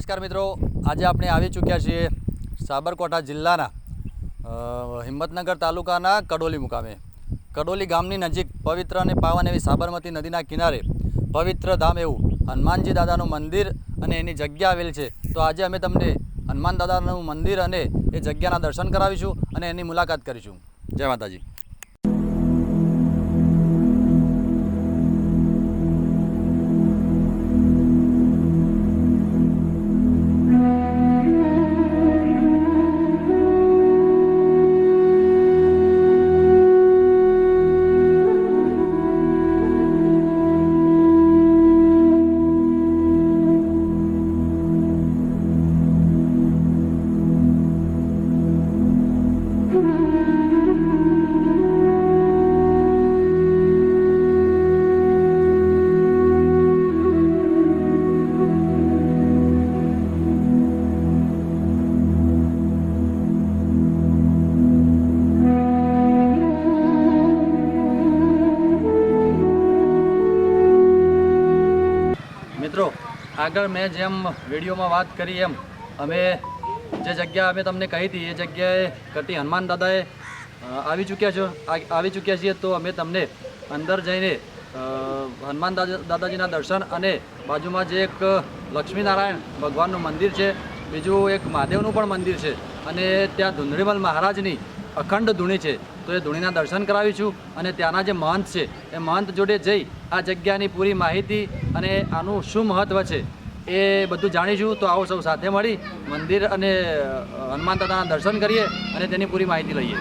નમસ્કાર મિત્રો, આજે આપણે આવી ચૂક્યા છીએ સાબરકાંઠા જિલ્લાના હિંમતનગર તાલુકાના કડોલી મુકામે. કડોલી ગામની નજીક પવિત્ર અને પાવન એવી સાબરમતી નદીના કિનારે પવિત્ર ધામ એવું હનુમાનજી દાદાનું મંદિર અને એની જગ્યા આવેલ છે. તો આજે અમે તમને હનુમાન દાદાનું મંદિર અને એ જગ્યાના દર્શન કરાવીશું અને એની મુલાકાત કરીશું. જય માતાજી. મિત્રો, આગળ મેં જેમ વિડીયોમાં વાત કરી એમ અમે જે જગ્યા અમે તમને કહી હતી એ જગ્યાએ કટી હનુમાન દાદાએ આવી ચૂક્યા છીએ. તો અમે તમને અંદર જઈને હનુમાન દાદાજીના દર્શન અને બાજુમાં જે એક લક્ષ્મીનારાયણ ભગવાનનું મંદિર છે, બીજું એક મહાદેવનું પણ મંદિર છે અને ત્યાં ધુંધળીમલ મહારાજની અખંડ ધૂણી છે. તો એ ધૂણીના દર્શન કરાવીશું અને ત્યાંના જે મહંત છે એ મહંત જોડે જઈ આ જગ્યાની પૂરી માહિતી અને આનું શું મહત્ત્વ છે એ બધું જાણીશું. તો આવો સૌ સાથે મળી મંદિર અને હનુમાન દાદાના દર્શન કરીએ અને તેની પૂરી માહિતી લઈએ.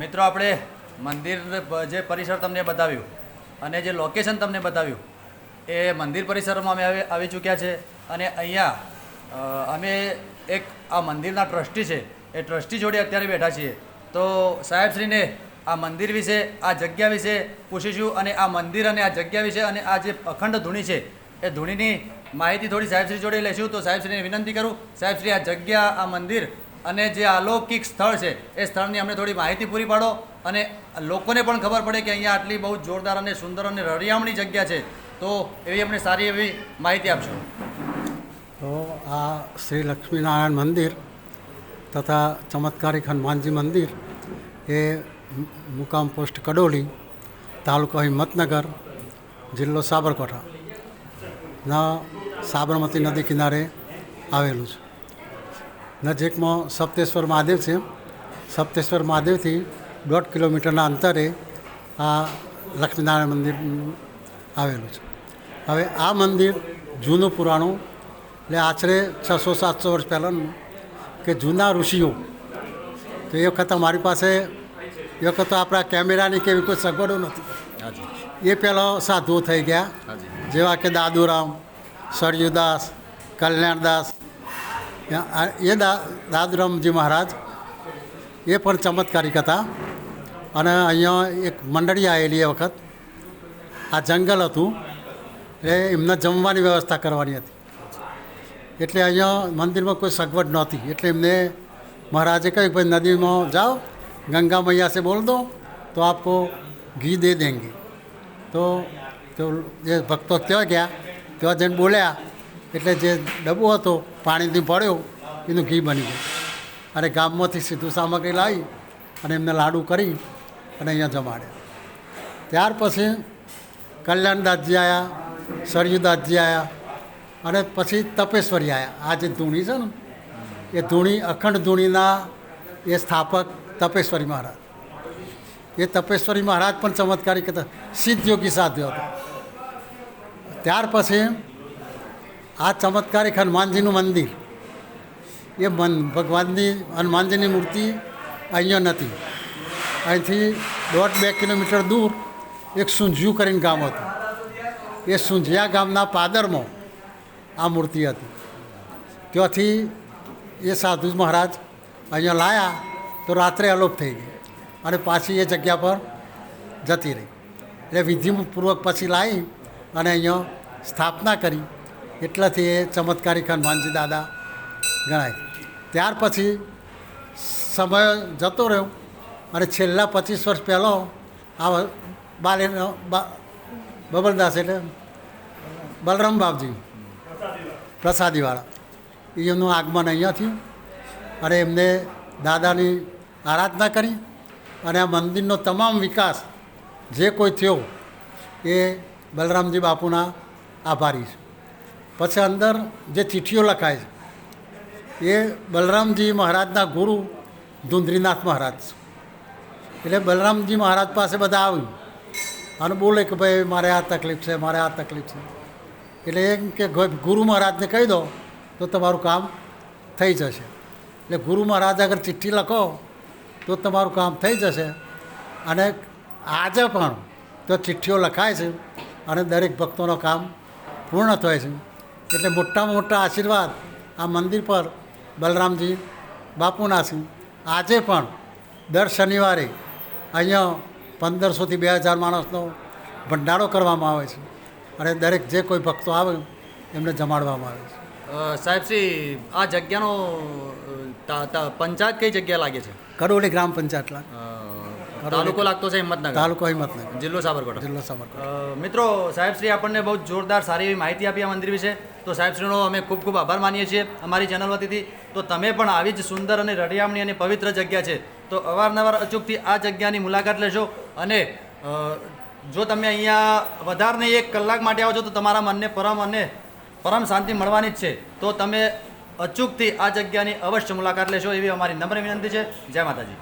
મિત્રો આપણે મંદિર જે પરિસર તમને બતાવ્યું અને જે લોકેશન તમને બતાવ્યું એ મંદિર પરિસરમાં અમે આવી ચૂક્યા છે અને અહીંયા અમે એક આ મંદિરના ટ્રસ્ટી છે એ ટ્રસ્ટી જોડે અત્યારે બેઠા છીએ. તો સાહેબશ્રીને આ મંદિર વિશે, આ જગ્યા વિશે પૂછીશું અને આ મંદિર અને આ જગ્યા વિશે અને આ જે અખંડ ધૂણી છે એ ધૂણીની માહિતી થોડી સાહેબશ્રી જોડે લઈશું. તો સાહેબશ્રીને વિનંતી કરું, સાહેબશ્રી આ જગ્યા, આ મંદિર અને જે અલૌકિક સ્થળ છે એ સ્થળની અમને થોડી માહિતી પૂરી પાડો અને લોકોને પણ ખબર પડે કે અહીંયા આટલી બહુ જોરદાર અને સુંદર અને રળિયામણી જગ્યા છે. તો એવી અમને સારી એવી માહિતી આપશો. તો આ શ્રી લક્ષ્મીનારાયણ મંદિર તથા ચમત્કારિક હનુમાનજી મંદિર એ મુકામ પોસ્ટ કડોલી, તાલુકો હિંમતનગર, જિલ્લો સાબરકાંઠા ના સાબરમતી નદી કિનારે આવેલું છે. નજીકમાં સપ્તેશ્વર મહાદેવ છે. સપ્તેશ્વર મહાદેવથી 1.5 કિલોમીટરના અંતરે આ લક્ષ્મીનારાયણ મંદિર આવેલું છે. હવે આ મંદિર જૂનું પુરાણું, એટલે આશરે 600-700 વર્ષ પહેલાંનું, કે જૂના ઋષિઓ, તો એ વખત અમારી પાસે એ વખત તો આપણા કેમેરાની કે એવી કોઈ સગવડો નથી. એ પહેલાં સાધુઓ થઈ ગયા, જેવા કે દાદુરામ, સરયુદાસ, કલ્યાણદાસ. એ દાદુરામજી મહારાજ એ પણ ચમત્કારિક હતા. અને અહીંયા એક મંડળી આવેલી એ વખત. આ જંગલ હતું એટલે એમને જમવાની વ્યવસ્થા કરવાની હતી. એટલે અહીંયા મંદિરમાં કોઈ સગવડ નહોતી. એટલે એમને મહારાજે કહ્યું કે ભાઈ નદીમાં જાઓ, ગંગા મૈયા સે બોલ દો તો આપકો ઘી દે દેંગે. તો જે ભક્તો ત્યાં ગયા, ત્યાં જઈને બોલ્યા એટલે જે ડબ્બો હતો પાણીથી પડ્યો એનું ઘી બની ગયું. અને ગામમાંથી સીધું સામગ્રી લાવી અને એમને લાડુ કરી અને અહીંયા જમાડ્યા. ત્યાર પછી કલ્યાણદાસજી આવ્યા, સરયુદાસજી આવ્યા અને પછી તપેશ્વરી આવ્યા. આ જે ધૂણી છે ને એ ધૂણી, અખંડ ધૂણીના એ સ્થાપક તપેશ્વરી મહારાજ. એ તપેશ્વરી મહારાજ પણ ચમત્કારિક હતા, સિદ્ધ યોગી સાધ્યો હતો. ત્યાર પછી આ ચમત્કારિક હનુમાનજીનું મંદિર, એ ભગવાનની હનુમાનજીની મૂર્તિ અહીંયા નથી. અહીંથી 1.5-2 કિલોમીટર દૂર એક સુંજિયું કરીને ગામ હતું. એ સુંજિયા ગામના પાદરમાં આ મૂર્તિ હતી. ત્યાંથી એ સાધુ મહારાજ અહીંયા લાયા તો રાત્રે અલોપ થઈ ગઈ અને પાછી એ જગ્યા પર જતી રહી. એટલે વિધિપૂર્વક પછી લાવી અને અહીંયા સ્થાપના કરી. એટલાથી એ ચમત્કારિક હનુમાનજી દાદા ગણાય. ત્યાર પછી સમય જતો રહ્યો અને છેલ્લા 25 વર્ષ પહેલાં આ બબલદાસ એટલે બલરામ બાપજી પ્રસાદીવાળા, એમનું આગમન અહીંયા થયું અને એમને દાદાની આરાધના કરી અને આ મંદિરનો તમામ વિકાસ જે કોઈ થયો એ બલરામજી બાપુના આભારી છે. પછી અંદર જે ચિઠ્ઠીઓ લખાય છે એ બલરામજી મહારાજના ગુરુ ધુંધરીનાથ મહારાજ છે. એટલે બલરામજી મહારાજ પાસે બધા આવ્યું અને બોલે કે ભાઈ મારે આ તકલીફ છે, મારે આ તકલીફ છે. એટલે એમ કે ગુરુ મહારાજને કહી દો તો તમારું કામ થઈ જશે. એટલે ગુરુ મહારાજ અગર ચિઠ્ઠી લખો તો તમારું કામ થઈ જશે. અને આજે પણ તો ચિઠ્ઠીઓ લખાય છે અને દરેક ભક્તોનું કામ પૂર્ણ થાય છે. એટલે મોટામાં મોટા આશીર્વાદ આ મંદિર પર બલરામજી બાપુના છે. આજે પણ દર શનિવારે અહીંયા 1500થી 2000 માણસનો ભંડારો કરવામાં આવે છે અને દરેક જે કોઈ ભક્તો આવે એમને જમાડવામાં આવે છે. સાહેબશ્રી, આ જગ્યાનો પંચાયત કઈ જગ્યા લાગે છે? કડોલી ગ્રામ પંચાયત તાલુકો લાગતો છે હિંમતનગર. તાલુકો હિંમતનગર, જિલ્લો સાબરકાંઠા. જિલ્લો સાબરકાંઠા. મિત્રો, સાહેબશ્રી આપણને બહુ જોરદાર સારી એવી માહિતી આપી આ મંદિર વિશે. તો સાહેબશ્રીનો અમે ખૂબ ખૂબ આભાર માનીએ છીએ અમારી ચેનલ વતીથી. તો તમે પણ આવી જ સુંદર અને રળિયામણી અને પવિત્ર જગ્યા છે તો અવારનવાર અચૂકથી આ જગ્યાની મુલાકાત લેશો. અને જો તમે અહીંયા વધારે 1 કલાક માટે આવો છો તો તમારા મનને પરમ શાંતિ મળવાની જ છે. તો તમે અચૂકથી આ જગ્યાની અવશ્ય મુલાકાત લેશો એવી અમારી નમ્ર વિનંતી છે. જય માતાજી.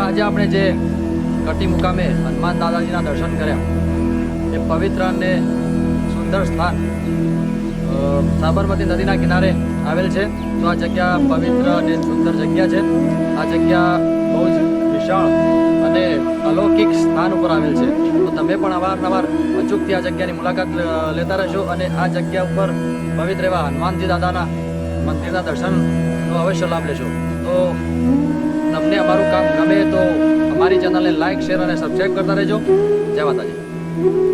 આજે આપણે જે કટી મુકામે હનુમાન દાદાજીના દર્શન કર્યા એ પવિત્ર અને સુંદર સ્થાન સાબરમતી નદીના કિનારે આવેલ છે. તો આ જગ્યા પવિત્ર અને સુંદર જગ્યા છે. આ જગ્યા બહુ જ વિશાળ અને અલૌકિક સ્થાન ઉપર આવેલ છે. તો તમે પણ અવારનવાર અચૂકથી આ જગ્યાની મુલાકાત લેતા રહેશો અને આ જગ્યા ઉપર પવિત્ર એવા હનુમાનજી દાદાના મંદિરના દર્શનનો અવશ્ય લાભ લેશો. તો તમને અમારું કામ ગમે તો અમારી ચેનલને લાઇક, શેર અને સબસ્ક્રાઈબ કરતા રહેજો. જય માતાજી.